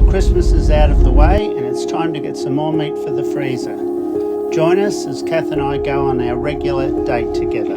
Christmas is out of the way and it's time to get some more meat for the freezer. Join us as Cath and I go on our regular date together.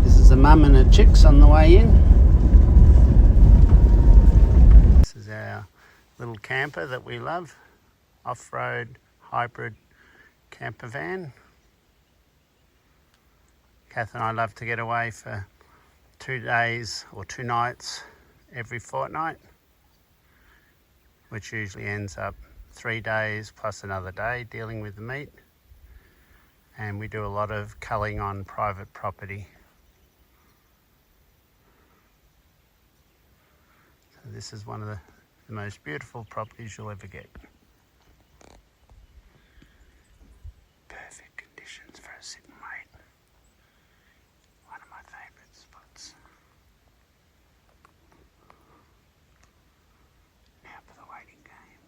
This is a mum and her chicks on the way in. This is our little camper that we love, off-road hybrid camper van. Cath and I love to get away for 2 days or 2 nights every fortnight, which usually ends up 3 days plus another day dealing with the meat. And we do a lot of culling on private property. So this is one of the most beautiful properties you'll ever get. Perfect conditions for a sit and wait. One of my favourite spots. Now for the waiting game.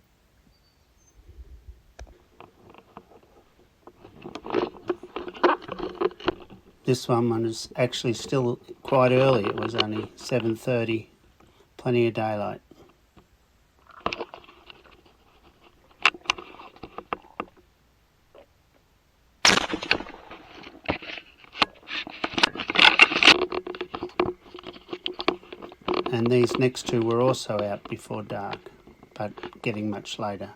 This one was actually still quite early. It was only 7:30, plenty of daylight. And these next two were also out before dark, but getting much later.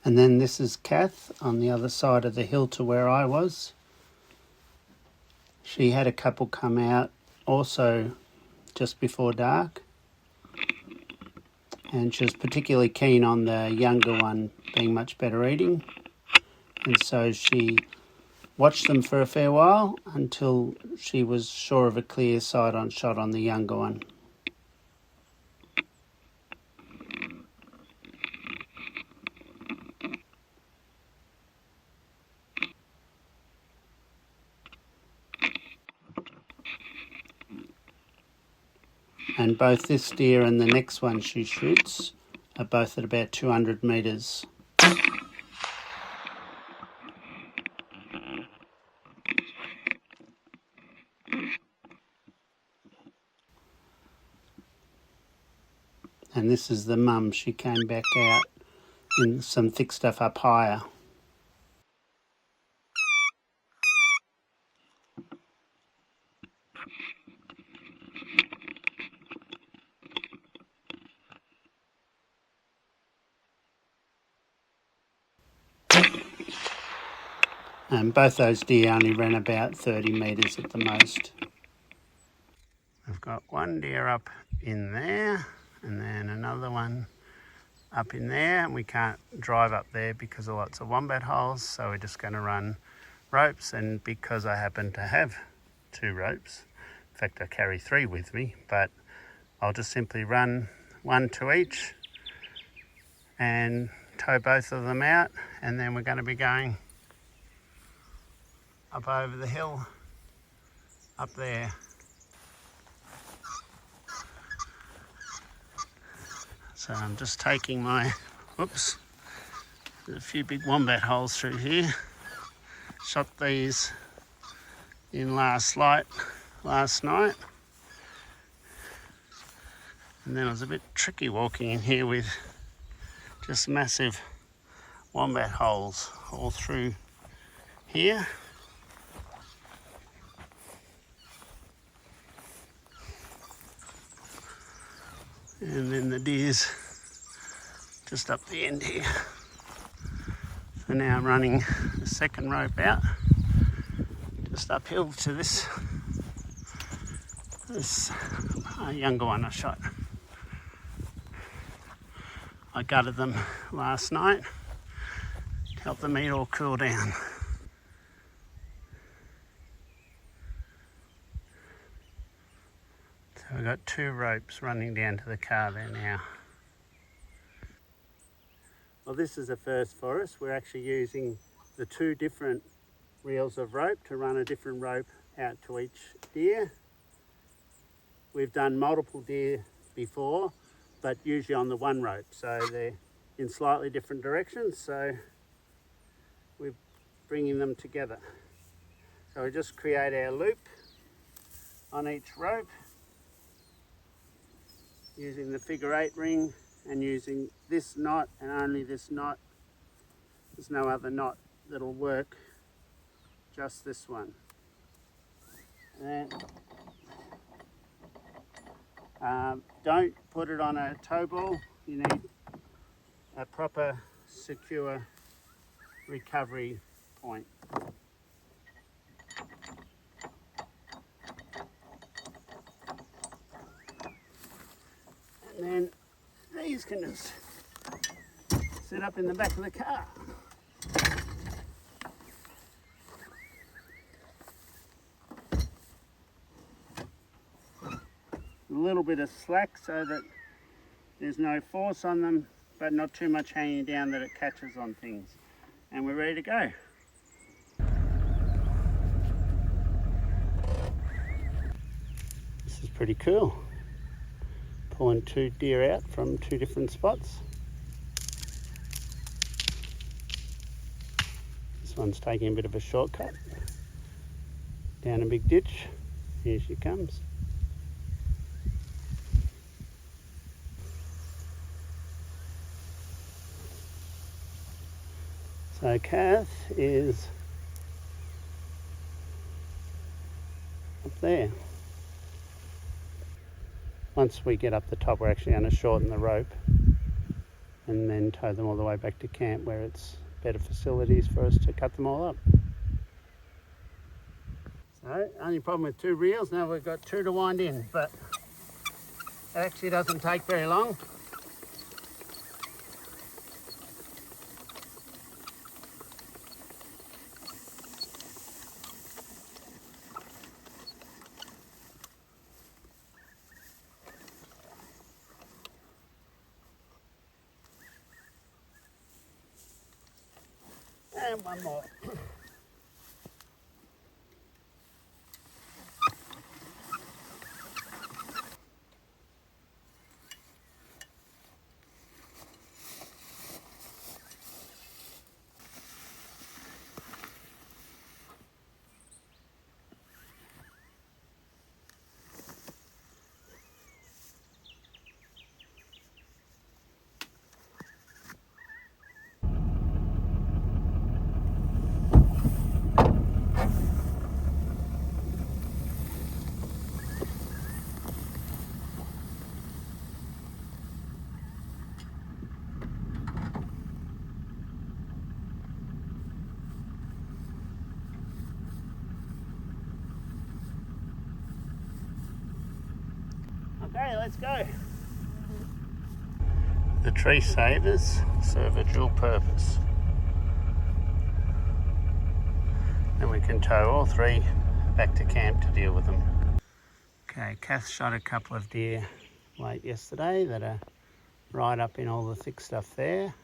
And then this is Cath on the other side of the hill to where I was. She had a couple come out also just before dark. And she was particularly keen on the younger one being much better eating. And so she watched them for a fair while until she was sure of a clear sight-on shot on the younger one. And both this deer and the next one she shoots are both at about 200 metres. And this is the mum. She came back out in some thick stuff up higher. And both those deer only ran about 30 metres at the most. I've got one deer up in there and then another one up in there, and we can't drive up there because of lots of wombat holes, so we're just going to run ropes. And because I happen to have 2 ropes, in fact I carry 3 with me, but I'll just simply run 1 to each and tow both of them out, and then we're going to be going up over the hill up there. So I'm just taking my, whoops, there's a few big wombat holes through here. Shot these in last light last night. And then it was a bit tricky walking in here with just massive wombat holes all through here. And then the deer's just up the end here. So now I'm running the second rope out, just uphill to this younger one I shot. I gutted them last night to help the meat all cool down. So I've got 2 ropes running down to the car there now. Well, this is a first for us. We're actually using the 2 different reels of rope to run a different rope out to each deer. We've done multiple deer before, but usually on the one rope, so they're in slightly different directions, so we're bringing them together. So we just create our loop on each rope using the figure 8 ring and using this knot and only this knot. There's no other knot that'll work, just this one. And don't put it on a tow ball. You need a proper secure recovery point. And then these can just sit up in the back of the car. A little bit of slack so that there's no force on them, but not too much hanging down that it catches on things. And we're ready to go. This is pretty cool. Pulling 2 deer out from 2 different spots. This one's taking a bit of a shortcut down a big ditch. Here she comes. So Cath is up there. Once we get up the top, we're actually going to shorten the rope and then tow them all the way back to camp where it's better facilities for us to cut them all up. So, only problem with 2 reels, now we've got 2 to wind in, but it actually doesn't take very long. And one more. Okay, let's go. The tree savers serve a dual purpose. And we can tow all 3 back to camp to deal with them. Okay, Cath shot a couple of deer late yesterday that are right up in all the thick stuff there.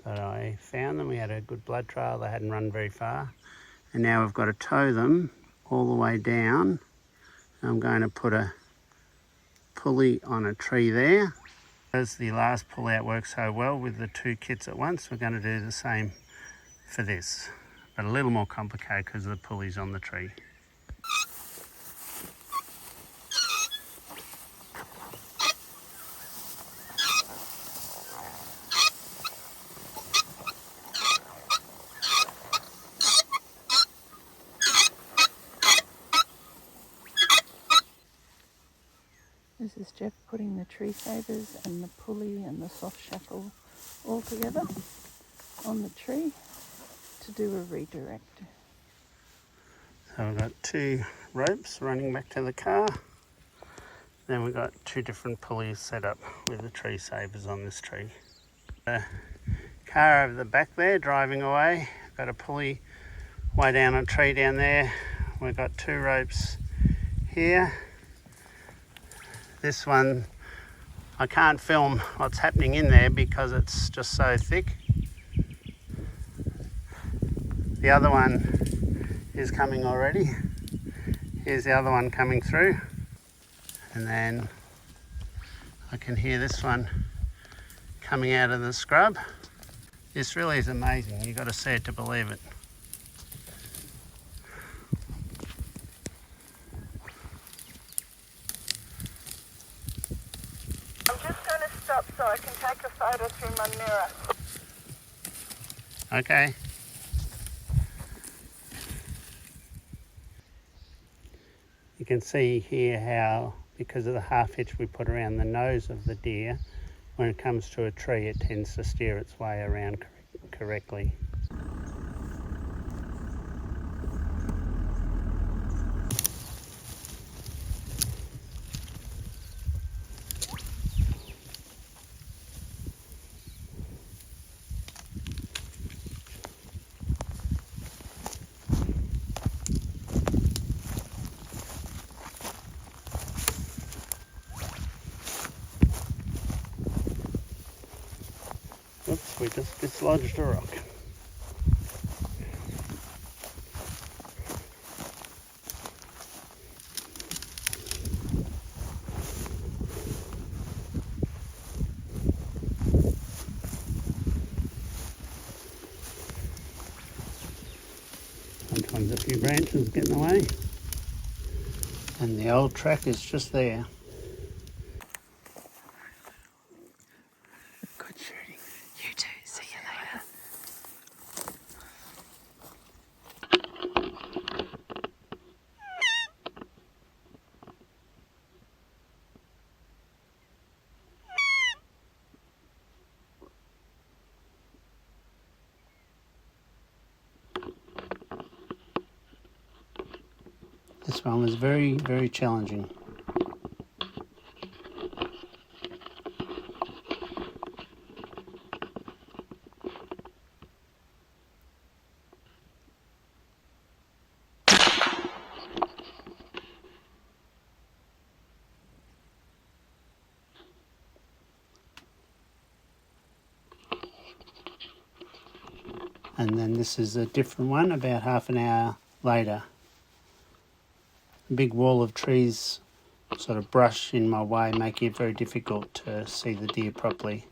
But I found them, we had a good blood trail, they hadn't run very far. And now we've got to tow them all the way down. I'm going to put a pulley on a tree there. As the last pull out worked so well with the 2 kits at once, we're going to do the same for this, but a little more complicated because the pulley's on the tree. This is Jeff putting the tree savers and the pulley and the soft shackle all together on the tree to do a redirect. So we've got 2 ropes running back to the car. Then we've got 2 different pulleys set up with the tree savers on this tree. The car over the back there driving away, got a pulley way down a tree down there. We've got 2 ropes here. This one, I can't film what's happening in there because it's just so thick. The other one is coming already. Here's the other one coming through. And then I can hear this one coming out of the scrub. This really is amazing. You've got to see it to believe it. I'm just going to stop so I can take a photo through my mirror. Okay. You can see here how, because of the half hitch we put around the nose of the deer, when it comes to a tree it tends to steer its way around correctly. Oops, we just dislodged a rock. Sometimes a few branches get in the way. And the old track is just there. Good shooting. You too. See you later. This one was very, very challenging. And then this is a different one about half an hour later. A big wall of trees sort of brush in my way, making it very difficult to see the deer properly.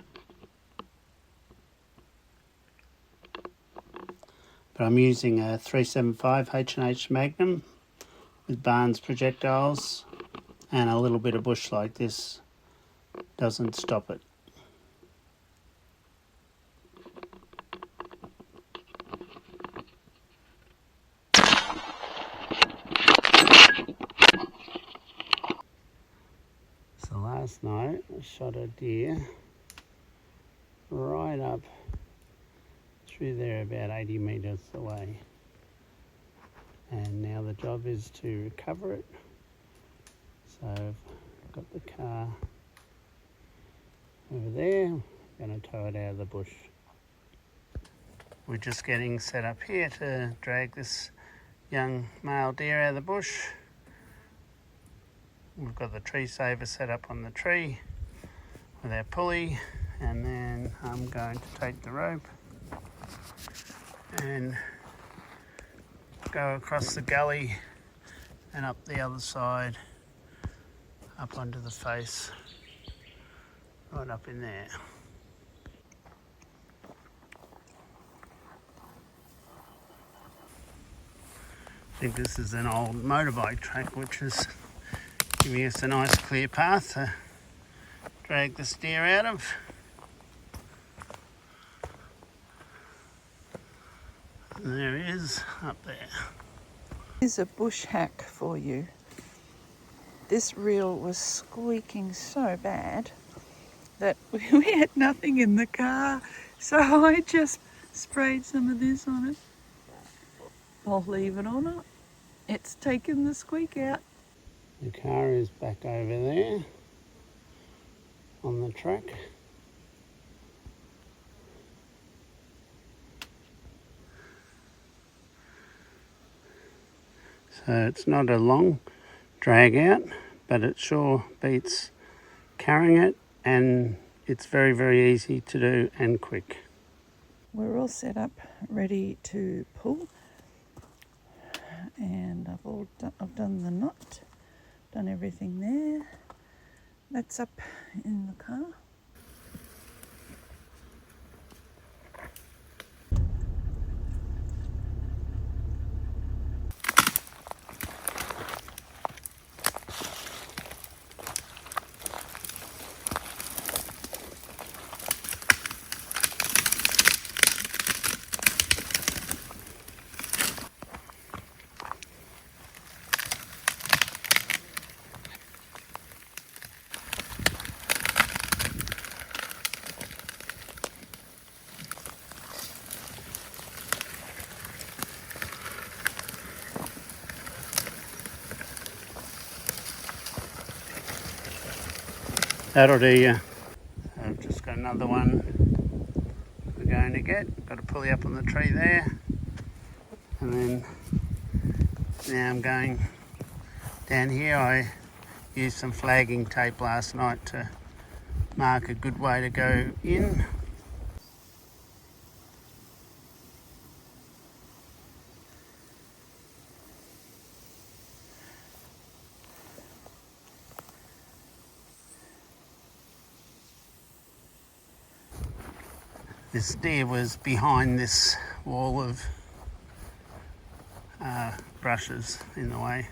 But I'm using a 375 H&H Magnum with Barnes projectiles, and a little bit of bush like this doesn't stop it. So last night I shot a deer right up through there about 80 metres away, and now the job is to recover it. So I've got the car over there, I'm going to tow it out of the bush. We're just getting set up here to drag this young male deer out of the bush. We've got the tree saver set up on the tree with our pulley, and then I'm going to take the rope and go across the gully and up the other side, up onto the face, right up in there. I think this is an old motorbike track which is giving us a nice clear path to drag this deer out of. And there he is up there. Here's a bush hack for you. this reel was squeaking so bad that we had nothing in the car, so I just sprayed some of this on it. Believe it or not, it's taken the squeak out. The car is back over there on the track. So it's not a long drag out, but it sure beats carrying it, and it's very, very easy to do and quick. We're all set up, ready to pull, and I've done the knot, done everything there. That's up in the car. That'll do you. I've just got another one we're going to get. Got a pulley up on the tree there. And then now I'm going down here. I used some flagging tape last night to mark a good way to go in. This deer was behind this wall of brushes in the way.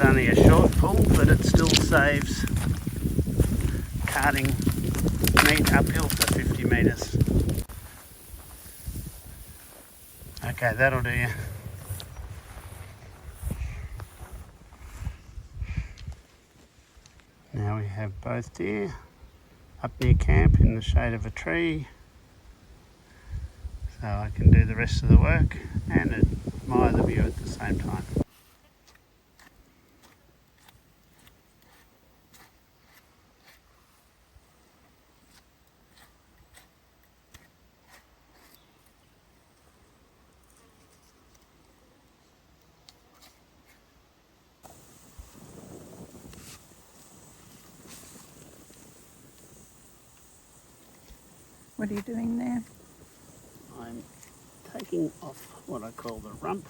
Only a short pull, but it still saves carting meat uphill for 50 metres. Okay, that'll do you. Now we have both deer up near camp in the shade of a tree, so I can do the rest of the work and admire the view at the same time. What are you doing there? I'm taking off what I call the rump,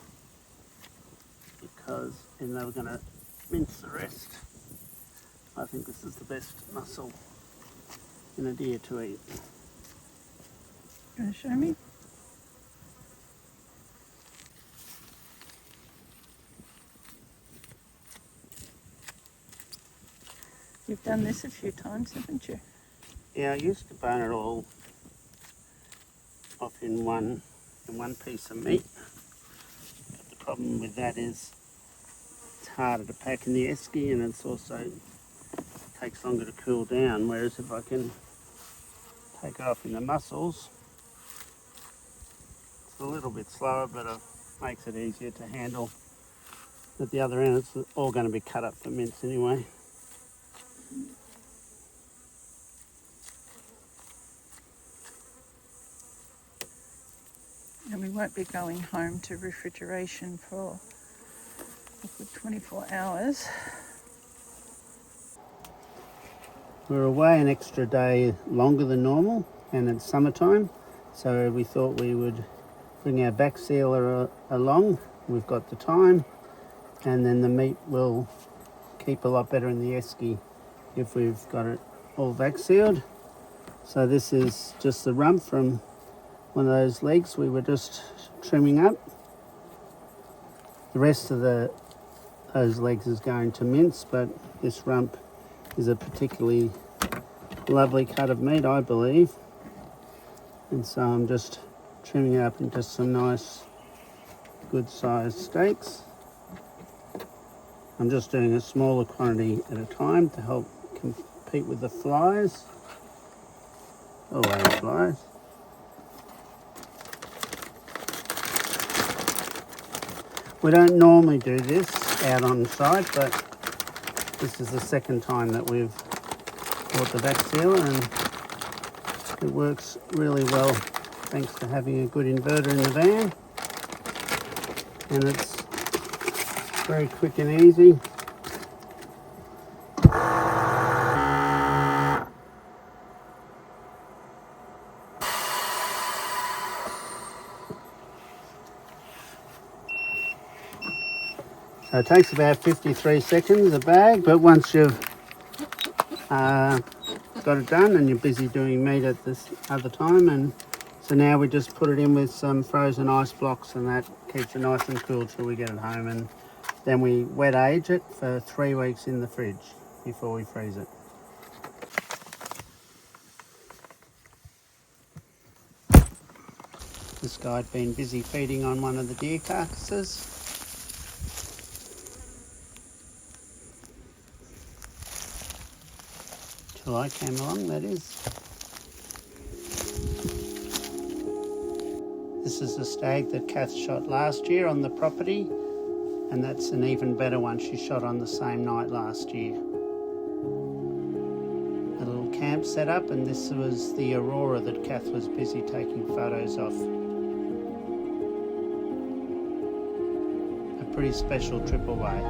because even though we're going to mince the rest, I think this is the best muscle in a deer to eat. You want to show me? You've done this a few times, haven't you? Yeah, I used to bone it all off in one piece of meat. But the problem with that is it's harder to pack in the esky, and it's also takes longer to cool down, whereas if I can take it off in the muscles, it's a little bit slower, but it makes it easier to handle. At the other end, it's all going to be cut up for mince anyway. And we won't be going home to refrigeration for a good 24 hours. We're away an extra day longer than normal, and it's summertime, so we thought we would bring our back sealer along. We've got the time, and then the meat will keep a lot better in the esky if we've got it all vac sealed. So this is just the rump from one of those legs we were just trimming up. The rest of those legs is going to mince, but this rump is a particularly lovely cut of meat, I believe. And so I'm just trimming it up into some nice good sized steaks. I'm just doing a smaller quantity at a time to help compete with the flies. Always flies. We don't normally do this out on site, but this is the second time that we've bought the vac sealer, and it works really well thanks to having a good inverter in the van, and it's very quick and easy. So it takes about 53 seconds a bag, but once you've got it done, and you're busy doing meat at this other time, and so now we just put it in with some frozen ice blocks, and that keeps it nice and cool till we get it home, and then we wet age it for 3 weeks in the fridge before we freeze it. This guy had been busy feeding on one of the deer carcasses. Till I came along, that is. This is a stag that Cath shot last year on the property, and that's an even better one she shot on the same night last year. A little camp set up, and this was the Aurora that Cath was busy taking photos of. A pretty special trip away.